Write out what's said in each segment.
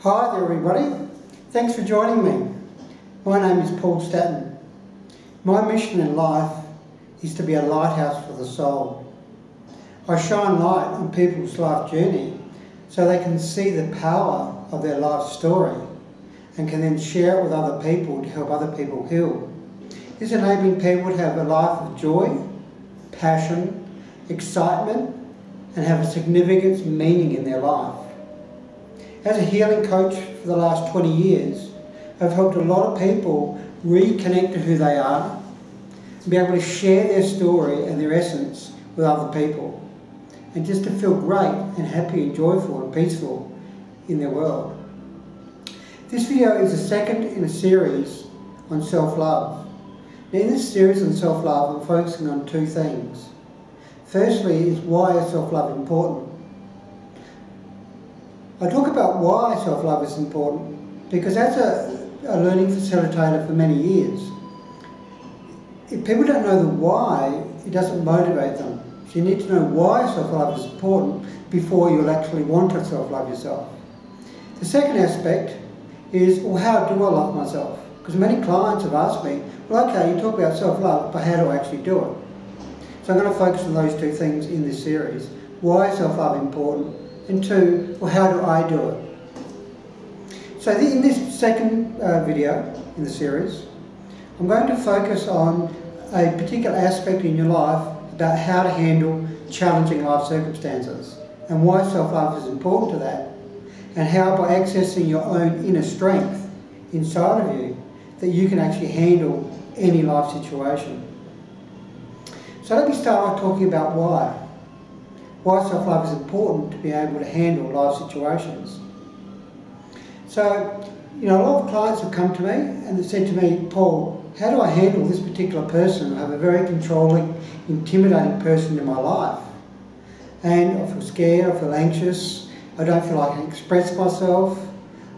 Hi there everybody, thanks for joining me. My name is Paul Staton. My mission in life is to be a lighthouse for the soul. I shine light on people's life journey so they can see the power of their life story and can then share it with other people to help other people heal. This enabling people to have a life of joy, passion, excitement and have a significant meaning in their life. As a healing coach for the last 20 years, I've helped a lot of people reconnect to who they are and be able to share their story and their essence with other people and just to feel great and happy and joyful and peaceful in their world. This video is the second in a series on self-love. Now in this series on self-love, I'm focusing on two things. Firstly is why is self-love important? I talk about why self-love is important because as a learning facilitator for many years, if people don't know the why, it doesn't motivate them. So you need to know why self-love is important before you'll actually want to self-love yourself. The second aspect is, well, how do I love myself? Because many clients have asked me, well, okay, you talk about self-love, but how do I actually do it? So I'm going to focus on those two things in this series. Why is self-love important? And two, well, how do I do it? So in this second video in the series, I'm going to focus on a particular aspect in your life about how to handle challenging life circumstances and why self-love is important to that, and how by accessing your own inner strength inside of you that you can actually handle any life situation. So let me start off talking about why. Why self-love is important to be able to handle life situations. So, a lot of clients have come to me and they've said to me, Paul, how do I handle this particular person? I have a very controlling, intimidating person in my life. And I feel scared, I feel anxious, I don't feel like I can express myself,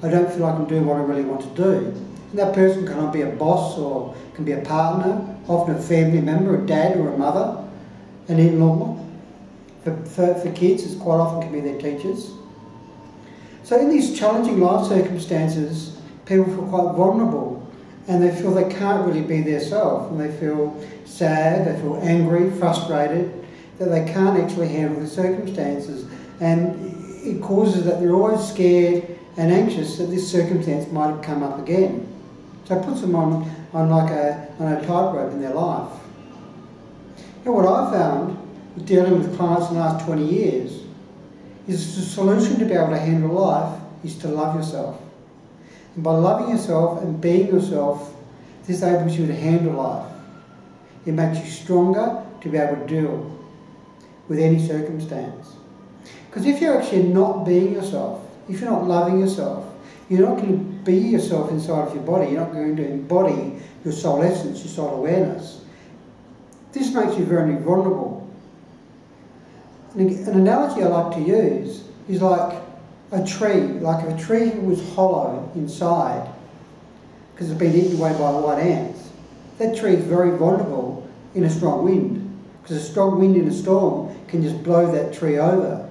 I don't feel like I can do what I really want to do. And that person can be a boss or can be a partner, often a family member, a dad or a mother, an in-law. For kids, it quite often can be their teachers. So in these challenging life circumstances, people feel quite vulnerable and they feel they can't really be their self, and they feel sad, they feel angry, frustrated, that they can't actually handle the circumstances, and it causes that they're always scared and anxious that this circumstance might come up again. So it puts them on a tightrope in their life. Now what I found with dealing with clients in the last 20 years is the solution to be able to handle life is to love yourself. And by loving yourself and being yourself, this enables you to handle life. It makes you stronger to be able to deal with any circumstance. Because if you're actually not being yourself, if you're not loving yourself, you're not going to be yourself inside of your body, you're not going to embody your soul essence, your soul awareness. This makes you very vulnerable. An analogy I like to use is like a tree. Like if a tree was hollow inside because it's been eaten away by white ants, that tree is very vulnerable in a strong wind, because a strong wind in a storm can just blow that tree over.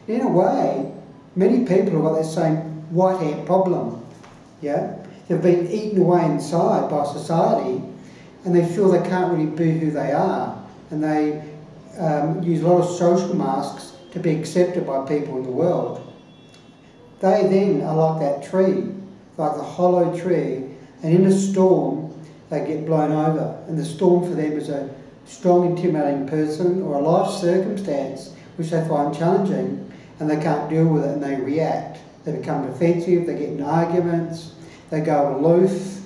In a way, many people have got that same white ant problem. Yeah? They've been eaten away inside by society and they feel they can't really be who they are, and they use a lot of social masks to be accepted by people in the world. They then are like that tree, like the hollow tree, and in a storm they get blown over, and the storm for them is a strong, intimidating person or a life circumstance which they find challenging, and they can't deal with it and they react. They become defensive, they get in arguments, they go aloof,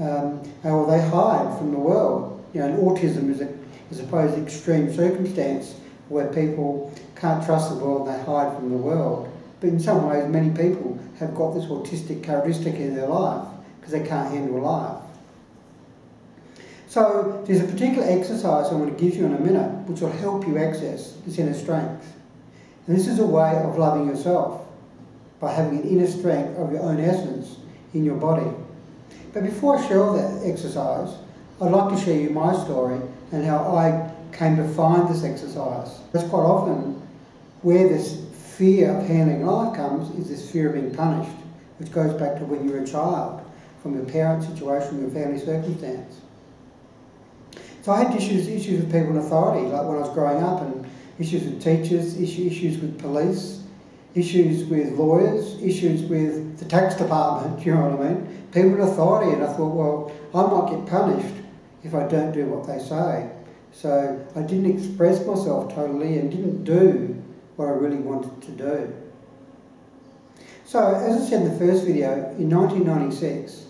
or they hide from the world. And autism is a supposed extreme circumstance where people can't trust the world and they hide from the world. But in some ways, many people have got this autistic characteristic in their life because they can't handle life. So there's a particular exercise I'm going to give you in a minute which will help you access this inner strength. And this is a way of loving yourself by having an inner strength of your own essence in your body. But before I share that exercise, I'd like to share you my story and how I came to find this exercise. That's quite often where this fear of handling life comes is this fear of being punished, which goes back to when you were a child, from your parent situation, your family circumstance. So I had issues with people in authority, like when I was growing up, and issues with teachers, issues with police, issues with lawyers, issues with the tax department, you know what I mean? People in authority, and I thought, well, I might get punished if I don't do what they say. So I didn't express myself totally and didn't do what I really wanted to do. So, as I said in the first video, in 1996,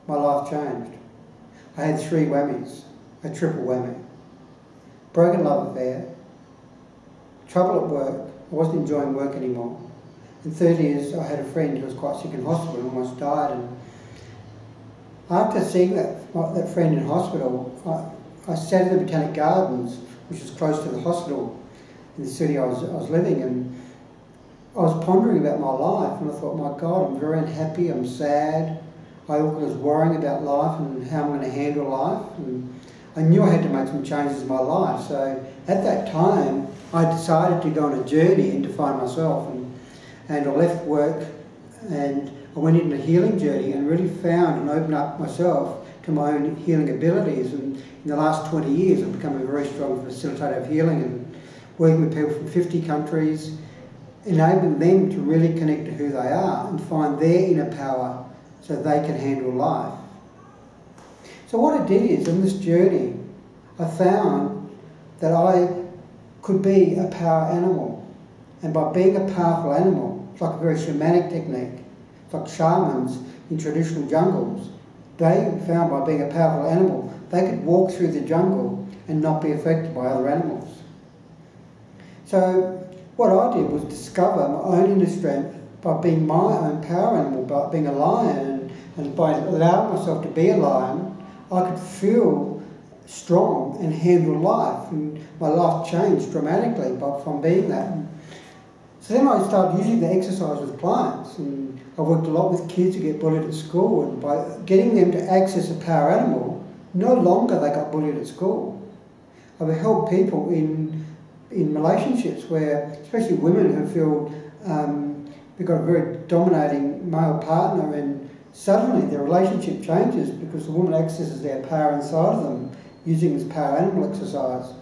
my life changed. I had 3 whammies, a triple whammy. Broken love affair, trouble at work, I wasn't enjoying work anymore. And 30 years, I had a friend who was quite sick in hospital and almost died. And after seeing that friend in hospital, I sat in the Botanic Gardens, which was close to the hospital in the city I was living, and I was pondering about my life, and I thought, my God, I'm very unhappy, I'm sad. I was worrying about life and how I'm going to handle life, and I knew I had to make some changes in my life. So at that time, I decided to go on a journey and to find myself, and I left work and I went into a healing journey and really found and opened up myself to my own healing abilities. And in the last 20 years, I've become a very strong facilitator of healing and working with people from 50 countries, enabling them to really connect to who they are and find their inner power so they can handle life. So what I did is, in this journey, I found that I could be a power animal. And by being a powerful animal, it's like a very shamanic technique. It's like shamans in traditional jungles. They found by being a powerful animal, they could walk through the jungle and not be affected by other animals. So what I did was discover my own inner strength by being my own power animal, by being a lion, and by allowing myself to be a lion, I could feel strong and handle life, and my life changed dramatically from being that. So then I started using the exercise with clients, and I worked a lot with kids who get bullied at school, and by getting them to access a power animal, no longer they got bullied at school. I've helped people in relationships where, especially women who feel they've got a very dominating male partner, and suddenly their relationship changes because the woman accesses their power inside of them using this power animal exercise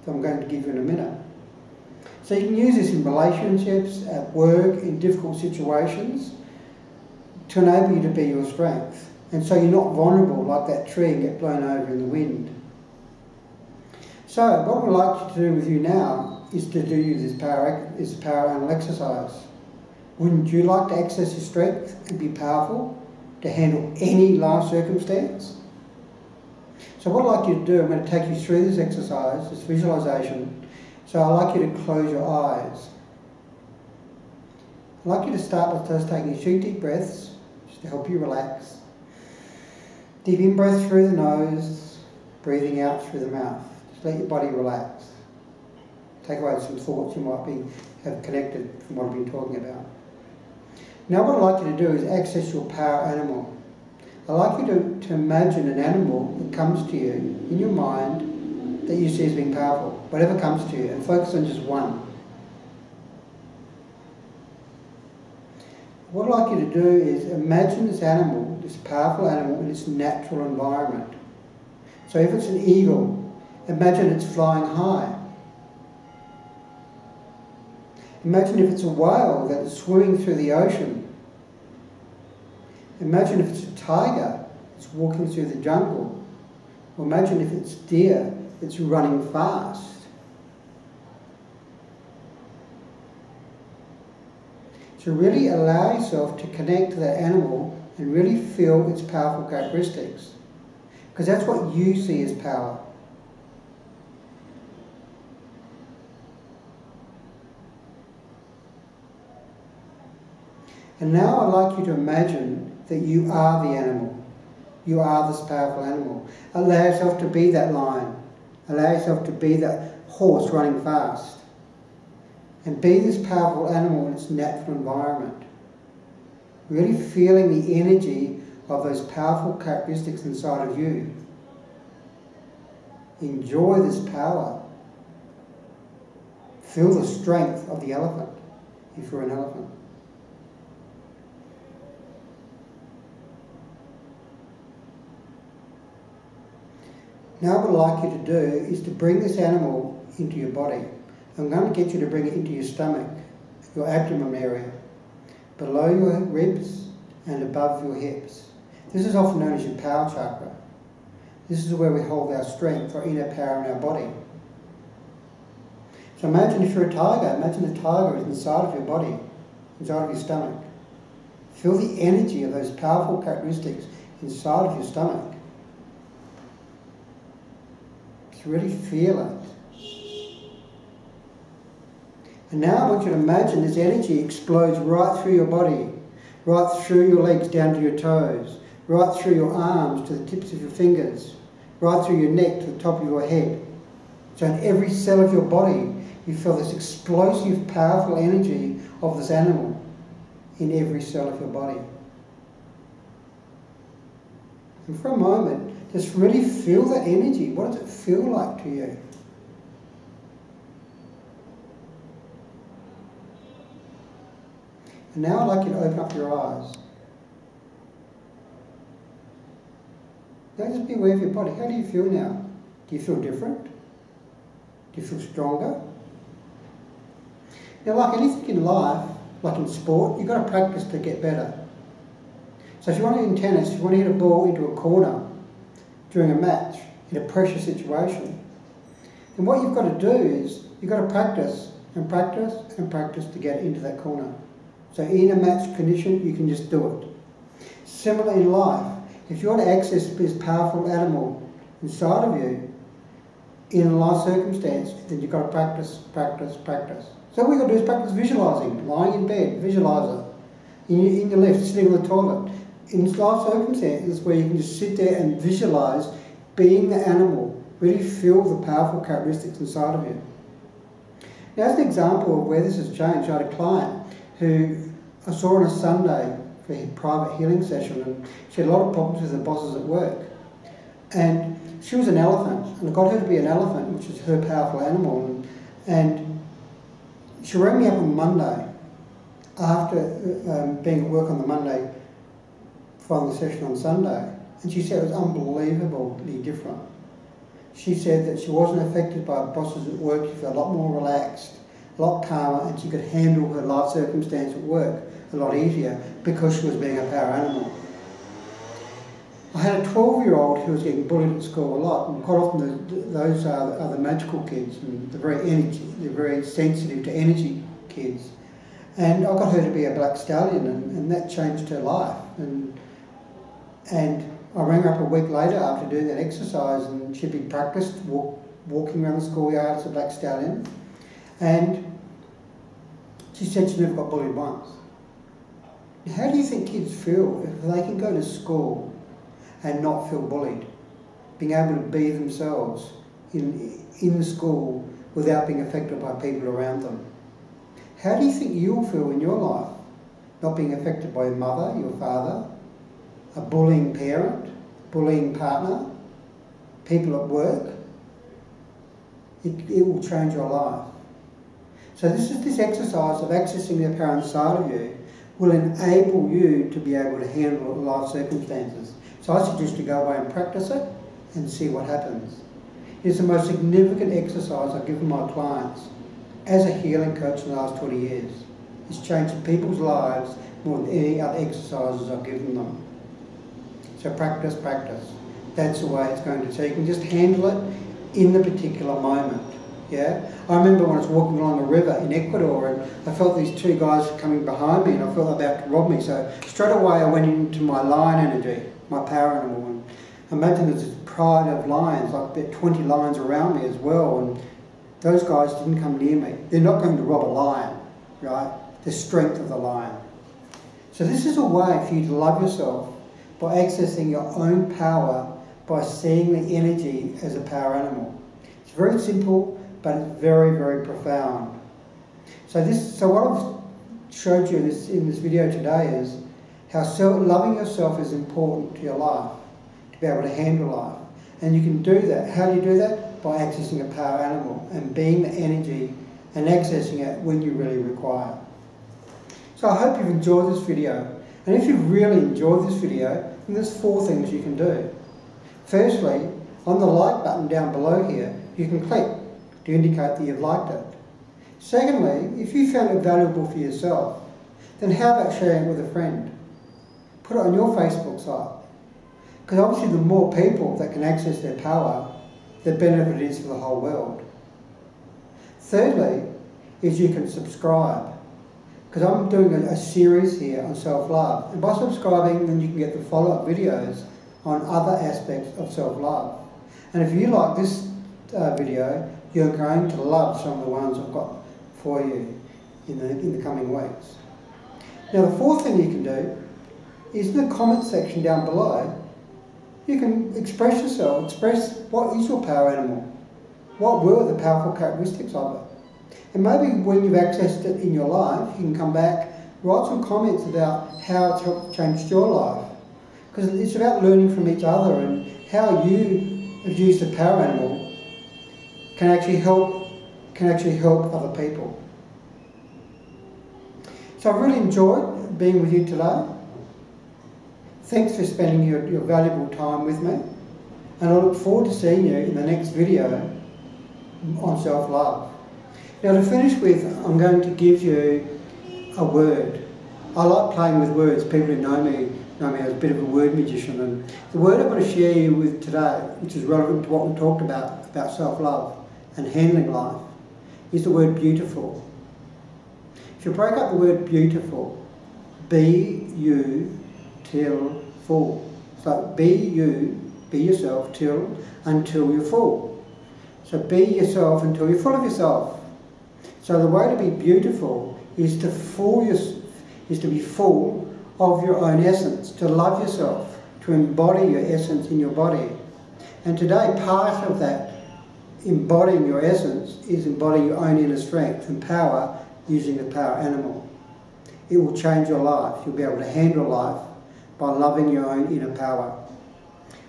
that I'm going to give you in a minute. So you can use this in relationships, at work, in difficult situations to enable you to be your strength. And so you're not vulnerable like that tree and get blown over in the wind. So what I'd like to do with you now is to do this power animal exercise. Wouldn't you like to access your strength and be powerful to handle any life circumstance? So what I'd like you to do, I'm going to take you through this exercise, this visualization. So I'd like you to close your eyes. I'd like you to start with just taking a few deep breaths, just to help you relax. Deep in-breath through the nose, breathing out through the mouth. Just let your body relax. Take away some thoughts you might have connected from what I've been talking about. Now what I'd like you to do is access your power animal. I'd like you to imagine an animal that comes to you in your mind that you see as being powerful, whatever comes to you, and focus on just one. What I'd like you to do is imagine this animal, this powerful animal, in its natural environment. So if it's an eagle, imagine it's flying high. Imagine if it's a whale that is swimming through the ocean. Imagine if it's a tiger, it's walking through the jungle. Or imagine if it's deer, it's running fast. So really allow yourself to connect to that animal and really feel its powerful characteristics. Because that's what you see as power. And now I'd like you to imagine that you are the animal. You are this powerful animal. Allow yourself to be that lion. Allow yourself to be that horse running fast. And be this powerful animal in its natural environment. Really feeling the energy of those powerful characteristics inside of you. Enjoy this power. Feel the strength of the elephant. if you're an elephant. Now what I'd like you to do is to bring this animal into your body. I'm going to get you to bring it into your stomach, your abdomen area, below your ribs and above your hips. This is often known as your power chakra. This is where we hold our strength, our inner power in our body. So imagine if you're a tiger, imagine the tiger is inside of your body, inside of your stomach. Feel the energy of those powerful characteristics inside of your stomach. Just really feel it. And now I want you to imagine this energy explodes right through your body, right through your legs down to your toes, right through your arms to the tips of your fingers, right through your neck to the top of your head. So in every cell of your body, you feel this explosive, powerful energy of this animal in every cell of your body. And for a moment, just really feel that energy. What does it feel like to you? And now I'd like you to open up your eyes. Now just be aware of your body. How do you feel now? Do you feel different? Do you feel stronger? Now, like anything in life, like in sport, you've got to practice to get better. So if you want to, in tennis, if you want to hit a ball into a corner during a match, in a pressure situation, then what you've got to do is, you've got to practice and practice and practice to get into that corner. So in a match condition, you can just do it. Similar in life, if you want to access this powerful animal inside of you, in a life circumstance, then you've got to practice, practice, practice. So what you've got to do is practice visualising, lying in bed, visualise it. In your lift, sitting on the toilet. In life circumstances where you can just sit there and visualise being the animal, really feel the powerful characteristics inside of you. Now, as an example of where this has changed, I had a client who I saw on a Sunday for a private healing session, and she had a lot of problems with her bosses at work. And she was an elephant, and I got her to be an elephant, which is her powerful animal. And she rang me up on Monday, after being at work on the Monday, following the session on Sunday, and she said it was unbelievably different. She said that she wasn't affected by bosses at work. She felt a lot more relaxed, a lot calmer, and she could handle her life circumstance at work a lot easier because she was being a power animal. I had a 12-year-old who was getting bullied at school a lot, and quite often those are the magical kids, and they're very sensitive to energy kids. And I got her to be a black stallion, and that changed her life. And I rang her up a week later after doing that exercise, and she'd been practiced walking around the schoolyard as a black stallion. And she said she never got bullied once. How do you think kids feel if they can go to school and not feel bullied? Being able to be themselves in the school without being affected by people around them. How do you think you'll feel in your life? Not being affected by your mother, your father, a bullying parent, bullying partner, people at work. It will change your life. So this exercise of accessing the power inside of you will enable you to be able to handle life circumstances. So I suggest you go away and practice it and see what happens. It's the most significant exercise I've given my clients as a healing coach in the last 20 years. It's changed people's lives more than any other exercises I've given them. So practice, practice. That's the way it's going to. So you can just handle it in the particular moment. Yeah, I remember when I was walking along a river in Ecuador, and I felt these two guys coming behind me, and I felt about to rob me. So straight away I went into my lion energy, my power animal. And imagine there's this pride of lions, like about 20 lions around me as well, and those guys didn't come near me. They're not going to rob a lion, right? The strength of the lion. So this is a way for you to love yourself by accessing your own power, by seeing the energy as a power animal. It's very simple, but it's very, very profound. So what I've showed you in this video today is how loving yourself is important to your life, to be able to handle life. And you can do that. How do you do that? By accessing a power animal and being the energy and accessing it when you really require. So I hope you've enjoyed this video. And if you've really enjoyed this video, then there's 4 things you can do. Firstly, on the like button down below here, you can click to indicate that you've liked it. Secondly, if you found it valuable for yourself, then how about sharing it with a friend? Put it on your Facebook site. Because obviously the more people that can access their power, the benefit it is for the whole world. Thirdly, is you can subscribe. Because I'm doing a series here on self-love. And by subscribing, then you can get the follow-up videos on other aspects of self-love. And if you like this video, you're going to love some of the ones I've got for you in the coming weeks. Now the 4th thing you can do is in the comment section down below, you can express yourself, express what is your power animal, what were the powerful characteristics of it. And maybe when you've accessed it in your life, you can come back, write some comments about how it's helped change your life. Because it's about learning from each other and how you have used a power animal can actually help other people. So I've really enjoyed being with you today. Thanks for spending your valuable time with me. And I look forward to seeing you in the next video on self-love. Now to finish with, I'm going to give you a word. I like playing with words. People who know me as a bit of a word magician. And the word I'm going to share you with today, which is relevant to what we talked about self-love and handling life, is the word beautiful. If you break up the word beautiful, be you till full. So be you, be yourself until you're full. So be yourself until you're full of yourself. So the way to be beautiful is to be full of your own essence, to love yourself, to embody your essence in your body. And today, part of that embodying your essence is embodying your own inner strength and power using the power animal. It will change your life. You'll be able to handle life by loving your own inner power.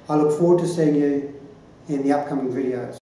I look forward to seeing you in the upcoming videos.